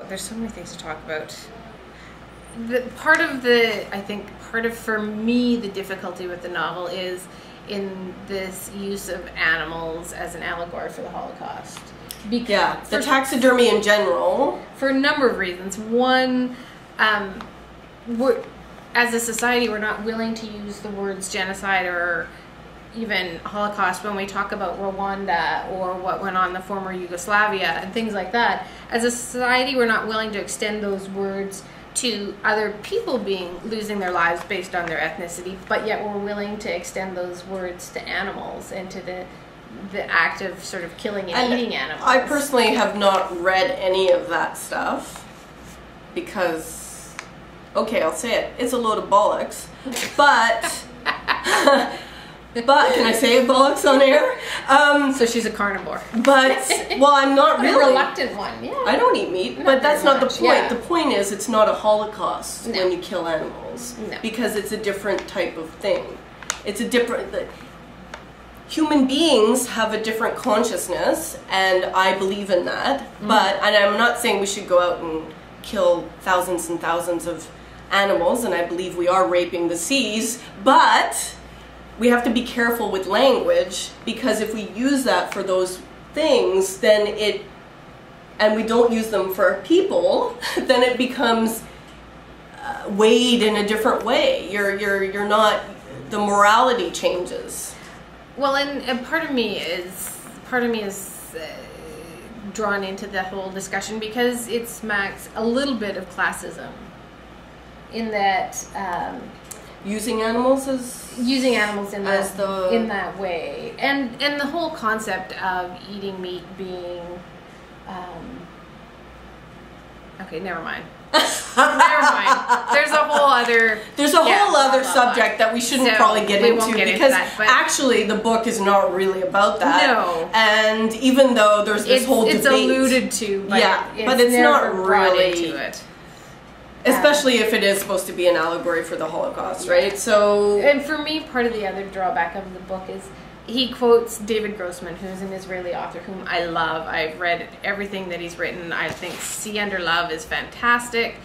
there's so many things to talk about. I think part of, for me, the difficulty with the novel is in this use of animals as an allegory for the Holocaust. Because the taxidermy in general. For a number of reasons. One, as a society, we're not willing to use the words genocide or even Holocaust when we talk about Rwanda or what went on in the former Yugoslavia and things like that. As a society, we're not willing to extend those words to other people losing their lives based on their ethnicity, but yet we're willing to extend those words to animals and to the act of sort of killing and eating animals. I personally have not read any of that stuff because, okay, I'll say it, it's a load of bollocks, but but can I say bollocks on air? So she's a carnivore. But, well, I'm not really. A reluctant one, yeah. I don't eat meat, but that's not the point. Yeah. The point is it's not a Holocaust when you kill animals. No. Because it's a different type of thing. It's a different... Human beings have a different consciousness, and I believe in that. But, and I'm not saying we should go out and kill thousands and thousands of animals, and I believe we are raping the seas, but we have to be careful with language, because if we use that for those things, then and we don't use them for people, then it becomes weighed in a different way. You're not, the morality changes. Well, and part of me is drawn into the whole discussion because it smacks a little bit of classism in that using animals in that way, and the whole concept of eating meat being okay, never mind. Never mind. There's a whole other subject that we shouldn't probably get into because actually the book is not really about that. No. And even though there's this whole debate, it's alluded to, but it's not really into it. Especially if it is supposed to be an allegory for the Holocaust, right? So, and for me, part of the other drawback of the book is he quotes David Grossman, who's an Israeli author whom I love. I've read everything that he's written. I think Sea Under Love is fantastic.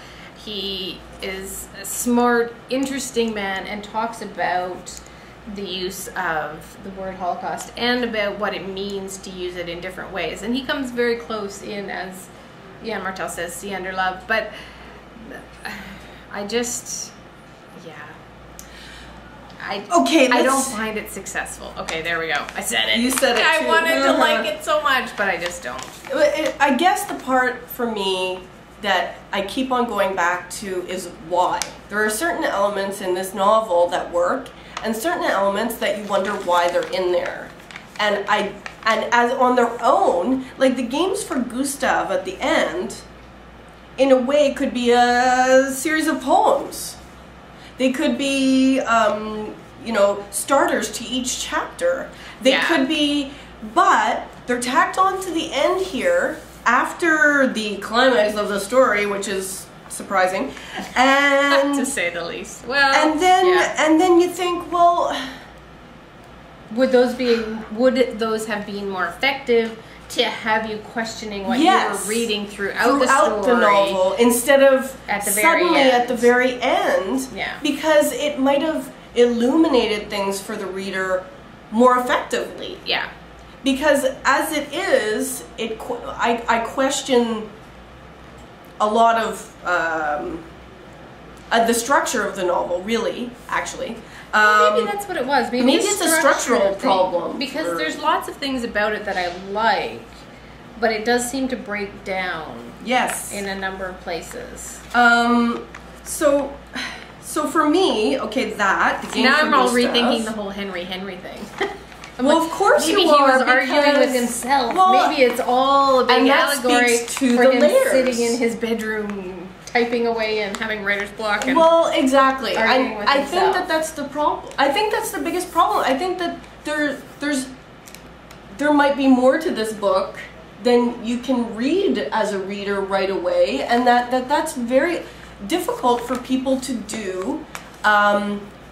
He is a smart, interesting man and talks about the use of the word Holocaust and about what it means to use it in different ways. And he comes very close in, as Yann Martel says, Sea Under Love. But I just, I don't find it successful. Okay, there we go. I said it. You said it too. I wanted to like it so much, but I just don't. I guess the part for me that I keep on going back to is why. There are certain elements in this novel that work, and certain elements that you wonder why they're in there. And as on their own, like the games for Gustav at the end, in a way, could be a series of poems. They could be, starters to each chapter. They could be, but they're tacked on to the end here after the climax of the story, which is surprising, and to say the least. Well, and then you think, well, would those have been more effective to have you questioning what you were reading throughout the novel instead of at the very end? Yeah. Because it might have illuminated things for the reader more effectively. Yeah. Because as it is, I question a lot of the structure of the novel, really, actually. Maybe that's what it was. Maybe it's a structural problem. Because there's lots of things about it that I like, but it does seem to break down. Yes. In a number of places. So for me, okay, the game now for I'm all Gustav. rethinking the whole Henry thing. Well, of course maybe you he are, was arguing with himself. Well, maybe it's all a big allegory to for the him layers. sitting in his bedroom typing away and having writer's block. And well, exactly. I think that's the problem. I think that's the biggest problem. I think that there might be more to this book than you can read as a reader right away, and that's very difficult for people to do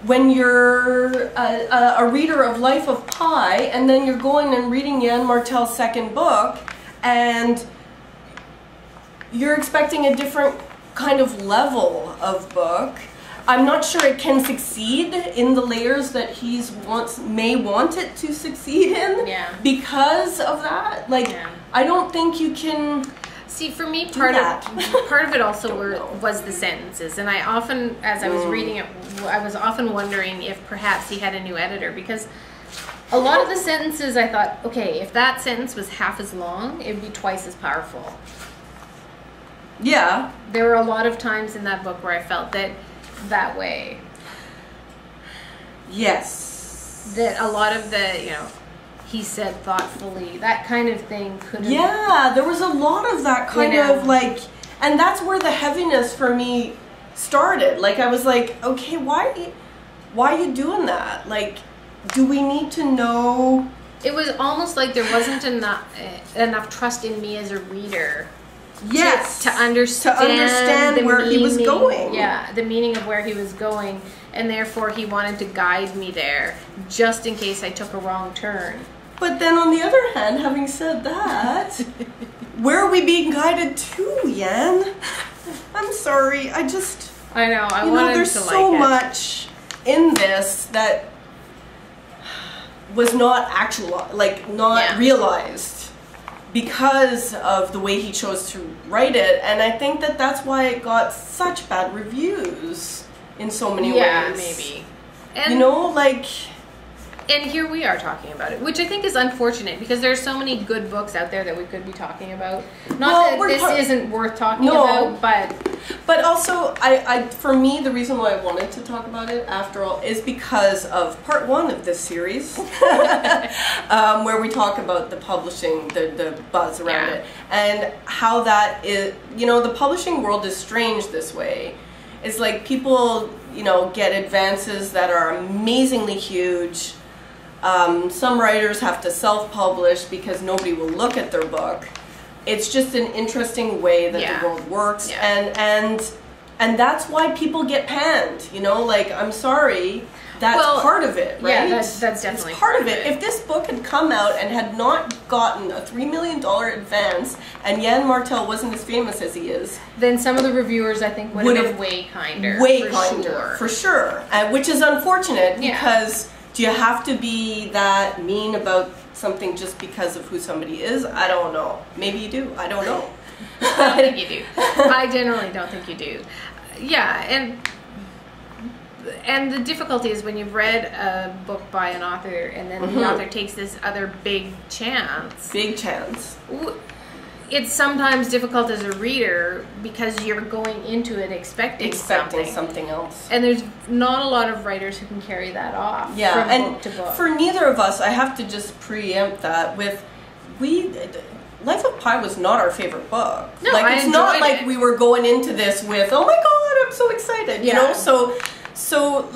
when you're a reader of Life of Pi, and then you're going and reading Yann Martel's second book, and you're expecting a different kind of level of book. I'm not sure it can succeed in the layers that may want it to succeed in. Yeah. Because of that. Like, Yeah. I don't think you can. See, for me, part of it also was the sentences, and I often, as I was reading it, I was often wondering if perhaps he had a new editor, because a lot of the sentences I thought, okay, if that sentence was half as long, it would be twice as powerful. Yeah. There were a lot of times in that book where I felt that way. Yes. That a lot of the, he said thoughtfully, that kind of thing could have... Yeah, there was a lot of that kind of like, and that's where the heaviness for me started. Like, I was like, okay, why are you doing that? Like, do we need to know? It was almost like there wasn't enough trust in me as a reader. Yes. To understand where he was going. Yeah, the meaning of where he was going, and therefore he wanted to guide me there, just in case I took a wrong turn. But then on the other hand, having said that, where are we being guided to, Yann? I'm sorry, I know, I wanted there's to like so it. much in this that was not realized because of the way he chose to write it, and I think that that's why it got such bad reviews in so many ways. Yeah, maybe. And, and here we are talking about it, which I think is unfortunate, because there are so many good books out there that we could be talking about. Not that this isn't worth talking about, but also, for me, the reason why I wanted to talk about it, after all, is because of part 1 of this series, where we talk about the publishing, the buzz around it, and how that is, the publishing world is strange this way. It's like people, get advances that are amazingly huge. Some writers have to self-publish because nobody will look at their book. It's just an interesting way that the world works, and that's why people get panned. I'm sorry, that's part of it, right? Yeah, that's definitely it's part of it. If this book had come out and had not gotten a $3 million advance, and Yann Martel wasn't as famous as he is, then some of the reviewers, I think, would have been way kinder. For sure. Which is unfortunate, because do you have to be that mean about something just because of who somebody is? I don't know. Maybe you do. I don't know. I don't think you do. I generally don't think you do. Yeah, and the difficulty is when you've read a book by an author and then the author takes this other big chance. It's sometimes difficult as a reader because you're going into it expecting something else. And there's not a lot of writers who can carry that off from book to book. For neither of us, I have to just preempt that with, Life of Pi was not our favorite book. No, it's not like we were going into this with, oh my god, I'm so excited, you know? So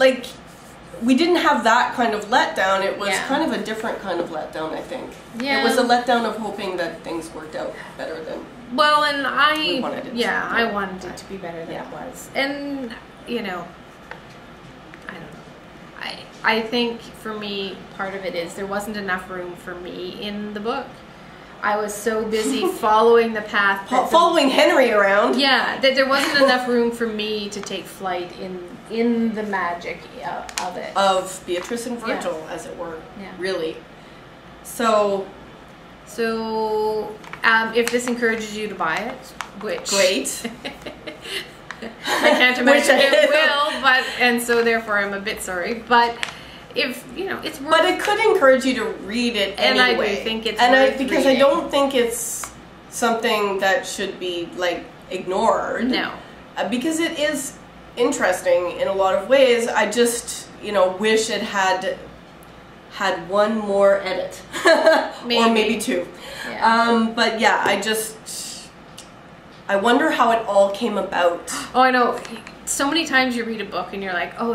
we didn't have that kind of letdown. It was kind of a different kind of letdown, I think. Yeah. It was a letdown of hoping that things worked out better than we wanted it to. Yeah, I wanted it to be better than it was. And, I don't know. I think for me, part of it is there wasn't enough room for me in the book. I was so busy following the path. Following Henry around. Yeah, that there wasn't enough room for me to take flight in the magic of it. Of Beatrice and Virgil, as it were. Yeah. Really. So if this encourages you to buy it, which... Great. I can't imagine it will, and so therefore I'm a bit sorry, but... If it's worth. But it could encourage you to read it anyway. And I do think it's worth because reading. I don't think it's something that should be ignored. No, because it is interesting in a lot of ways. I just wish it had one more edit, or maybe 2. Yeah. But yeah, I wonder how it all came about. Oh, I know. So many times you read a book and you're like, oh,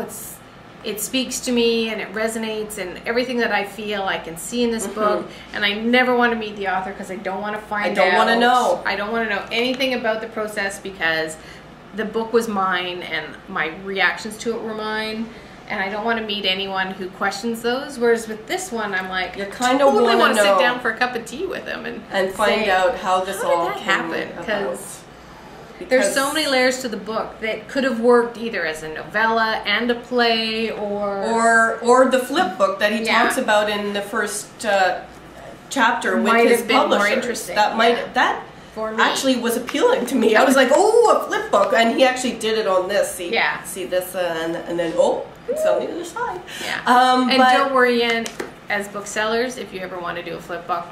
it speaks to me and it resonates, and everything that I feel I can see in this book, and I never want to meet the author because I don't want to find out. I don't want to know. I don't want to know anything about the process because the book was mine and my reactions to it were mine, and I don't want to meet anyone who questions those. Whereas with this one, I'm like, you kind of want to sit down for a cup of tea with him and find out how this all happened, because There's so many layers to the book that could have worked either as a novella and a play, or the flip book that he talks about in the first chapter with his publisher. More interesting. That actually was appealing to me. I was like, oh, a flip book, and he actually did it on this. See this, and then it's on the other side. Yeah. And don't worry, Yann, as booksellers, if you ever want to do a flip book,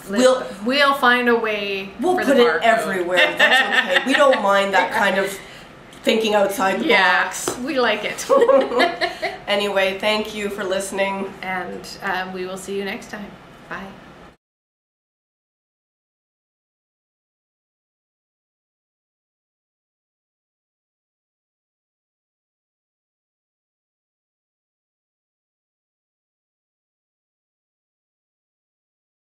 we'll find a way. We'll put it everywhere. That's okay. We don't mind that kind of thinking outside the box. We like it. Anyway, thank you for listening, and we will see you next time. Bye.